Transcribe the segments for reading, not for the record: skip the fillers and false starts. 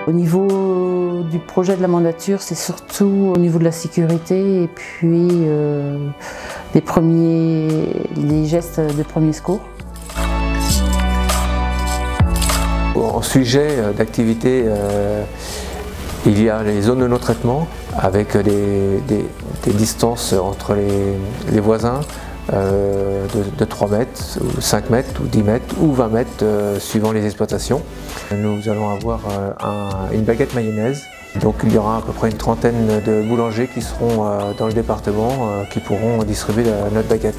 Au niveau du projet de la mandature, c'est surtout au niveau de la sécurité et puis les gestes de premier secours. En sujet d'activité, il y a les zones de non-traitement avec des distances entre les voisins de 3 mètres, ou 5 mètres, ou 10 mètres, ou 20 mètres suivant les exploitations. Nous allons avoir une baguette mayonnaise. Donc il y aura à peu près une trentaine de boulangers qui seront dans le département qui pourront distribuer notre baguette.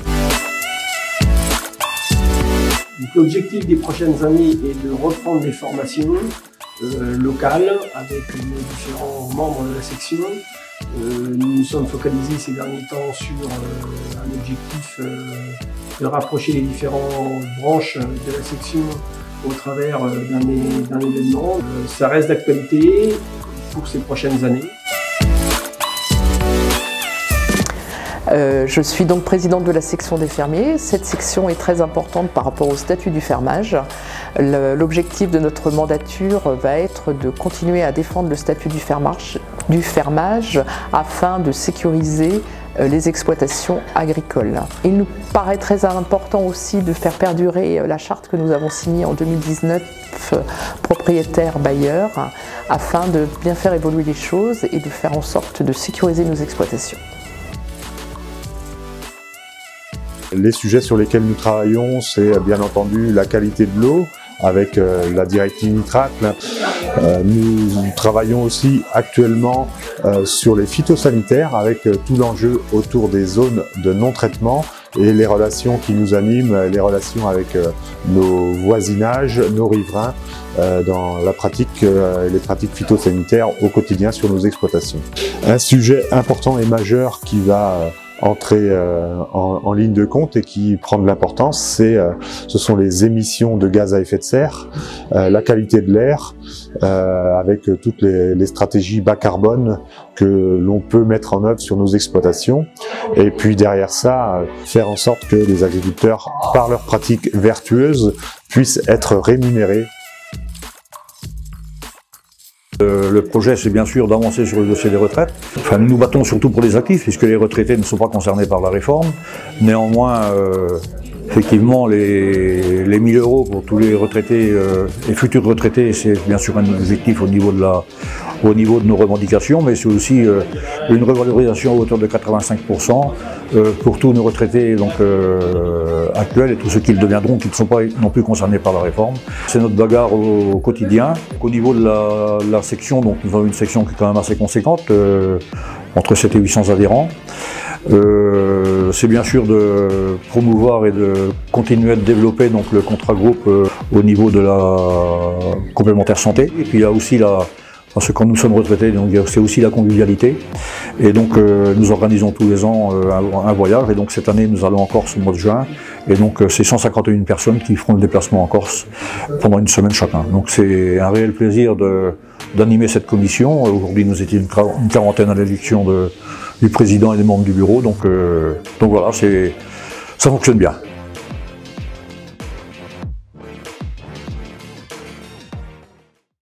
L'objectif des prochaines années est de reprendre les formations locales avec nos différents membres de la section. Nous nous sommes focalisés ces derniers temps sur un objectif de rapprocher les différentes branches de la section au travers d'un événement. Ça reste d'actualité pour ces prochaines années. Je suis donc présidente de la section des fermiers. Cette section est très importante par rapport au statut du fermage. L'objectif de notre mandature va être de continuer à défendre le statut du fermage afin de sécuriser les exploitations agricoles. Il nous paraît très important aussi de faire perdurer la charte que nous avons signée en 2019, propriétaire-bailleur, afin de bien faire évoluer les choses et de faire en sorte de sécuriser nos exploitations. Les sujets sur lesquels nous travaillons, c'est bien entendu la qualité de l'eau avec la directive nitrate. Nous travaillons aussi actuellement sur les phytosanitaires avec tout l'enjeu autour des zones de non-traitement et les relations qui nous animent, les relations avec nos voisinages, nos riverains dans la pratique, les pratiques phytosanitaires au quotidien sur nos exploitations. Un sujet important et majeur qui va entrer en ligne de compte et qui prend de l'importance, ce sont les émissions de gaz à effet de serre, la qualité de l'air, avec toutes les stratégies bas carbone que l'on peut mettre en œuvre sur nos exploitations. Et puis derrière ça, faire en sorte que les agriculteurs, par leurs pratiques vertueuses, puissent être rémunérés. Le projet, c'est bien sûr d'avancer sur le dossier des retraites. Enfin, nous nous battons surtout pour les actifs, puisque les retraités ne sont pas concernés par la réforme. Néanmoins, effectivement, les 1 000 € pour tous les retraités et futurs retraités, c'est bien sûr un objectif au niveau de nos revendications, mais c'est aussi une revalorisation à hauteur de 85% pour tous nos retraités actuels et tous ceux qui le deviendront, qui ne sont pas non plus concernés par la réforme. C'est notre bagarre au quotidien. Au niveau de la section, donc nous avons une section qui est quand même assez conséquente, entre 700 et 800 adhérents. C'est bien sûr de promouvoir et de continuer de développer donc, le contrat groupe au niveau de la complémentaire santé. Et puis il y a aussi parce que quand nous sommes retraités, c'est aussi la convivialité. Et donc nous organisons tous les ans un voyage. Et donc cette année, nous allons en Corse au mois de juin. Et donc c'est 151 personnes qui feront le déplacement en Corse pendant une semaine chacun. Donc c'est un réel plaisir d'animer cette commission. Aujourd'hui, nous étions une quarantaine à l'élection du président et des membres du bureau. Donc voilà, ça fonctionne bien.